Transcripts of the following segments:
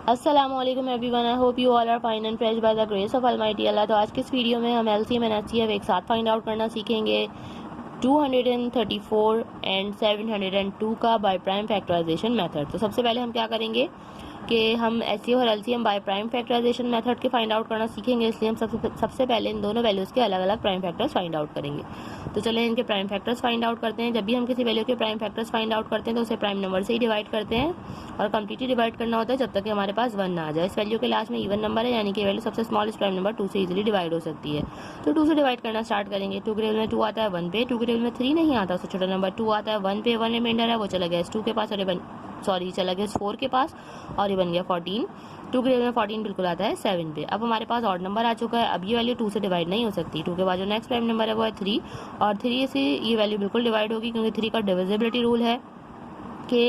अस्सलामुअलैकुम everyone, I hope you all are fine and fresh by the grace of almighty Allah. तो आज के इस वीडियो में हम एलसीएम एंड एचसीएफ एक साथ फाइंड आउट करना सीखेंगे 234 एंड 702 का बाय प्राइम फैक्टराइजेशन मेथड। तो सबसे पहले हम क्या करेंगे कि हम एचसीएफ और LCM by prime factorisation method के फाइंड आउट करना सीखेंगे, इसलिए हम सबसे पहले इन दोनों वैल्यूज़ के अलग अलग प्राइम फैक्टर्स फाइंड आउट करेंगे। तो चलें इनके प्राइम फैक्टर्स फाइंड आउट करते हैं। जब भी हम किसी वैल्यू के प्राइम फैक्टर्स फाइंड आउट करते हैं तो उसे प्राइम नंबर से ही डिवाइड करते हैं और कंप्लीटली डिवाइड करना होता है जब तक कि हमारे पास 1 ना आ जाए। इस वैल्यू के लास्ट में इवन नंबर है, यानी कि वैल्यू सबसे स्मॉलेस्ट प्राइम नंबर 2 से इजीली डिवाइड हो सकती है। तो 2 से डिवाइड करना स्टार्ट करेंगे। 2 के टेबल में 2 आता है 1 पे, 2 के टेबल में 3 नहीं आता, उससे छोटा नंबर 2 आता है 1 पे। 1 रिमाइंडर है, वो चला गया इस 2 के पास और चला गया इस 4 के पास और ये बन गया 14। 2 के टेबल में 14 बिल्कुल आता है 7 पे। अब हमारे पास ऑड नंबर आ चुका है। अब ये वैल्यू 2 से डिवाइड नहीं हो सकती। 2 के बाद जो नेक्स्ट प्राइम नंबर है वो है 3 और 3 से ये वैल्यू बिल्कुल डिवाइड होगी, क्योंकि 3 का डिविजिबिलिटी रूल है कि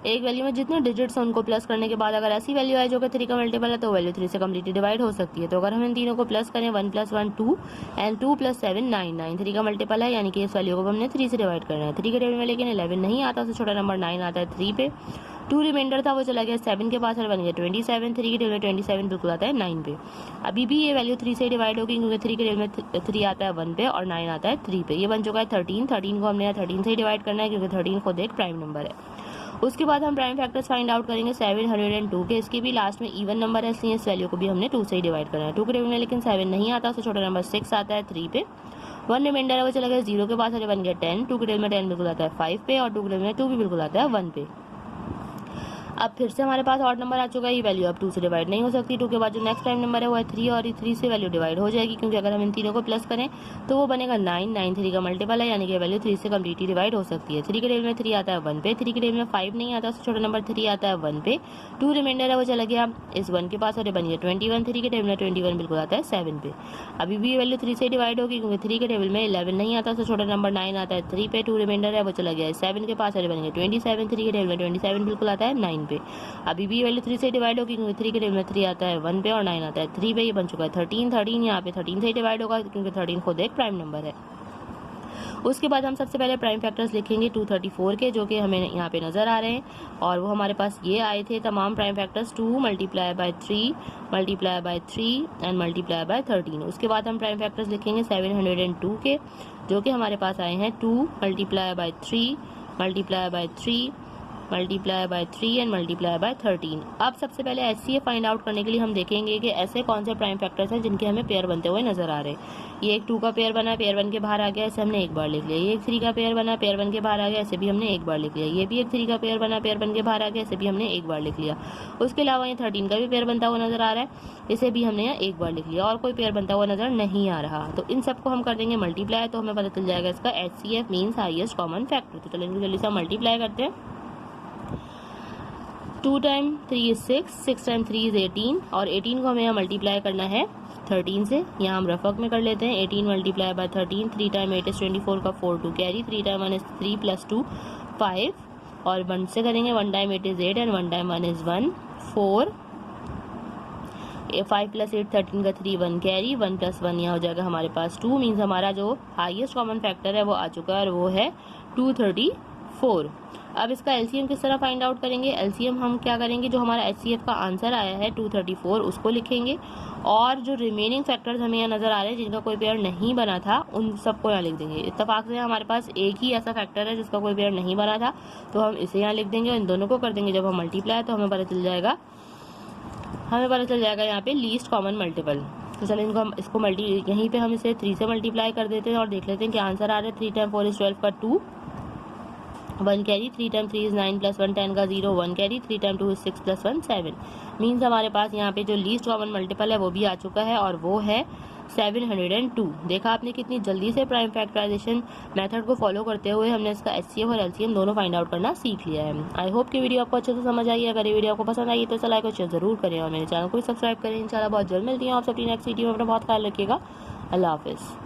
एक वैल्यू में जितने डिजिट्स हैं उनको प्लस करने के बाद अगर ऐसी वैल्यू है जो कि 3 का मल्टीपल है तो वैल्यू 3 से कम्प्लीटली डिवाइड हो सकती है। तो अगर हम इन तीनों को प्लस करें 1 + 1 2 एंड 2 + 7 9 9 3 का मल्टीपल है, यानी कि इस वैल्यू को हमने 3 से डिवाइड करना है। 3 के टेबल में लेकिन 11 नहीं आता, उससे छोटा नंबर 9 आता है 3 पे। 2 रिमाइंडर था, वो चला गया 7 के पास और बन गया 27। 3 के टेबल में 27 बिल्कुल आता है 9 पे। अभी भी ये वैल्यू 3 से डिवाइड होगी, क्योंकि 3 के टेबल में 3 आता है 1 पे और 9 आता है 3 पे। ये बन चुका है 13। 13 को हमने यहाँ 13 से ही डिवाइड करना है, क्योंकि 13 खुद एक प्राइम नंबर है। उसके बाद हम प्राइम फैक्टर्स फाइंड आउट करेंगे 702 के। इसके भी लास्ट में इवन नंबर है, इसलिए इस वैल्यू को भी हमने 2 से ही डिवाइड करना है। 2 के टेबल में लेकिन 7 नहीं आता, उससे छोटा नंबर 6 आता है 3 पे। 1 रिमाइंडर है, वो चला गया 0 के पास और बन गया 10। 2 के टेबल में 10 बिल्कुल आता है 5 पे और 2 के टेबल में 2 भी बिल्कुल आता है 1 पे। अब फिर से हमारे पास ऑड नंबर आ चुका है, ये वैल्यू अब 2 से डिवाइड नहीं हो सकती। 2 के बाद जो नेक्स्ट प्राइम नंबर है वो है 3 और 3 से वैल्यू डिवाइड हो जाएगी, क्योंकि अगर हम इन तीनों को प्लस करें तो वो बनेगा 9। 9 3 का मल्टीपल है, यानी कि वैल्यू 3 से कम्प्लीटली डिवाइड हो सकती है। 3 के टेबल में 3 आता है 1 पे, 3 के टेबल में 5 नहीं आता, उससे छोटा नंबर 3 आता है 1 पे। 2 रिमाइंडर है, वो चला गया इस 1 के पास और बन गया 21। 3 के टेबल में 21 बिल्कुल आता है 7 पे। अभी भी वैल्यू 3 से डिवाइड होगी, क्योंकि 3 के टेबल में 11 नहीं आता, उससे छोटा नंबर 9 आता है 3 पे। 2 रिमाइंडर है, वो चला गया 7 के पास और बन गया 27। 3 के टेबल में 27 बिल्कुल आता है 9 पे। अभी भी वैल्यू 3 से डिवाइड होगी, क्योंकि 3 के टेबल में 3 आता है 1 पे और 9 आता है 3 पे। ये बन चुका है 13। 13 यहाँ पे 13 से ही डिवाइड होगा, क्योंकि 13 खुद एक प्राइम नंबर है। उसके बाद हम सबसे पहले प्राइम फैक्टर्स लिखेंगे 234 के, जो कि हमें यहाँ पे नज़र आ रहे हैं और वो हमारे पास ये आए थे तमाम प्राइम फैक्टर्स 2 × 3 × 3 एंड × 13। उसके बाद हम प्राइम फैक्टर्स लिखेंगे 702 के, जो कि हमारे पास आए हैं 2 × 3 × 3 multiply by 3 and multiply by 13। अब सबसे पहले एचसीएफ फाइंड आउट करने के लिए हम देखेंगे कि ऐसे कौन से प्राइम फैक्टर्स हैं जिनके हमें पेयर बनते हुए नजर आ रहे हैं। ये एक 2 का पेयर बना, पेयर बन के बाहर आ गया, इसे हमने एक बार लिख लिया। ये एक 3 का पेयर बना, पेयर बन के बाहर आ गया, इसे भी हमने एक बार लिख लिया। ये भी एक 3 का पेयर बना, पेयर बन के बाहर आ गया, इसे भी हमने एक बार लिख लिया। उसके अलावा ये 13 का भी पेयर बनता हुआ नजर आ रहा है, इसे भी हमने यहाँ एक बार लिख लिया और कोई पेयर बनता हुआ नजर नहीं आ रहा। तो इन सबको हम कर देंगे मल्टीप्लाई, तो हमें पता चल जाएगा इसका HCF means highest common factor. तो चलिए जल्दी से मल्टीप्लाई करते हैं। 2 × 3 = 6, 6 × 3 = 18 और 18 को हमें यहाँ मल्टीप्लाई करना है 13 से। यहाँ हम रफक में कर लेते हैं 18 × 13। 3 × 8 = 24 का 4 2 कैरी। 3 × 1 = 3 + 2 5 और 1 से करेंगे। 1 × 8 = 8 एंड 1 × 1 = 1 4। 5 + 8 13 का 3 1 कैरी। 1 + 1 यहाँ हो जाएगा हमारे पास 2। मीन्स हमारा जो हाईएस्ट कॉमन फैक्टर है वो आ चुका है और वो है 234। अब इसका एलसीएम किस तरह फाइंड आउट करेंगे? एलसीएम हम क्या करेंगे, जो हमारा एचसीएफ का आंसर आया है 234 उसको लिखेंगे और जो रिमेनिंग फैक्टर्स हमें यहाँ नजर आ रहे हैं जिनका कोई पेयर नहीं बना था उन सबको यहाँ लिख देंगे। इत्तेफाक से हमारे पास एक ही ऐसा फैक्टर है जिसका कोई पेयर नहीं बना था, तो हम इसे यहाँ लिख देंगे और इन दोनों को कर देंगे जब हम मल्टीप्लाई, तो हमें पता चल जाएगा यहाँ पे लीस्ट कॉमन मल्टीपल। तो चलिए इसको यहीं पे हम इसे 3 से मल्टीप्लाई कर देते हैं और देख लेते हैं क्या आंसर आ रहा है। 3 × 4 = 12 का 2 1 कैरी। 3 × 3 = 9 + 1 10 का 0 1 कैरी। 3 × 2 = 6 + 1 7। मीन्स हमारे पास यहाँ पे जो लीस्ट कॉमन मल्टीपल है वो भी आ चुका है और वो है 702। देखा आपने कितनी जल्दी से प्राइम फैक्टराइजेशन मेथड को फॉलो करते हुए हमने इसका एचसीएफ और एलसीएम दोनों फाइंड आउट करना सीख लिया है। आई होप कि वीडियो आपको अच्छे से समझ आई है। अगर ये वीडियो आपको पसंद आई तो लाइक और शेयर जरूर करें और मेरे चैनल को भी सब्सक्राइब करें। इंशाल्लाह बहुत जल्द मिलती है आप सबकी नेक्स्ट वीडियो में। अपना बहुत ख्याल रखिएगा। अल्लाह हाफिज़।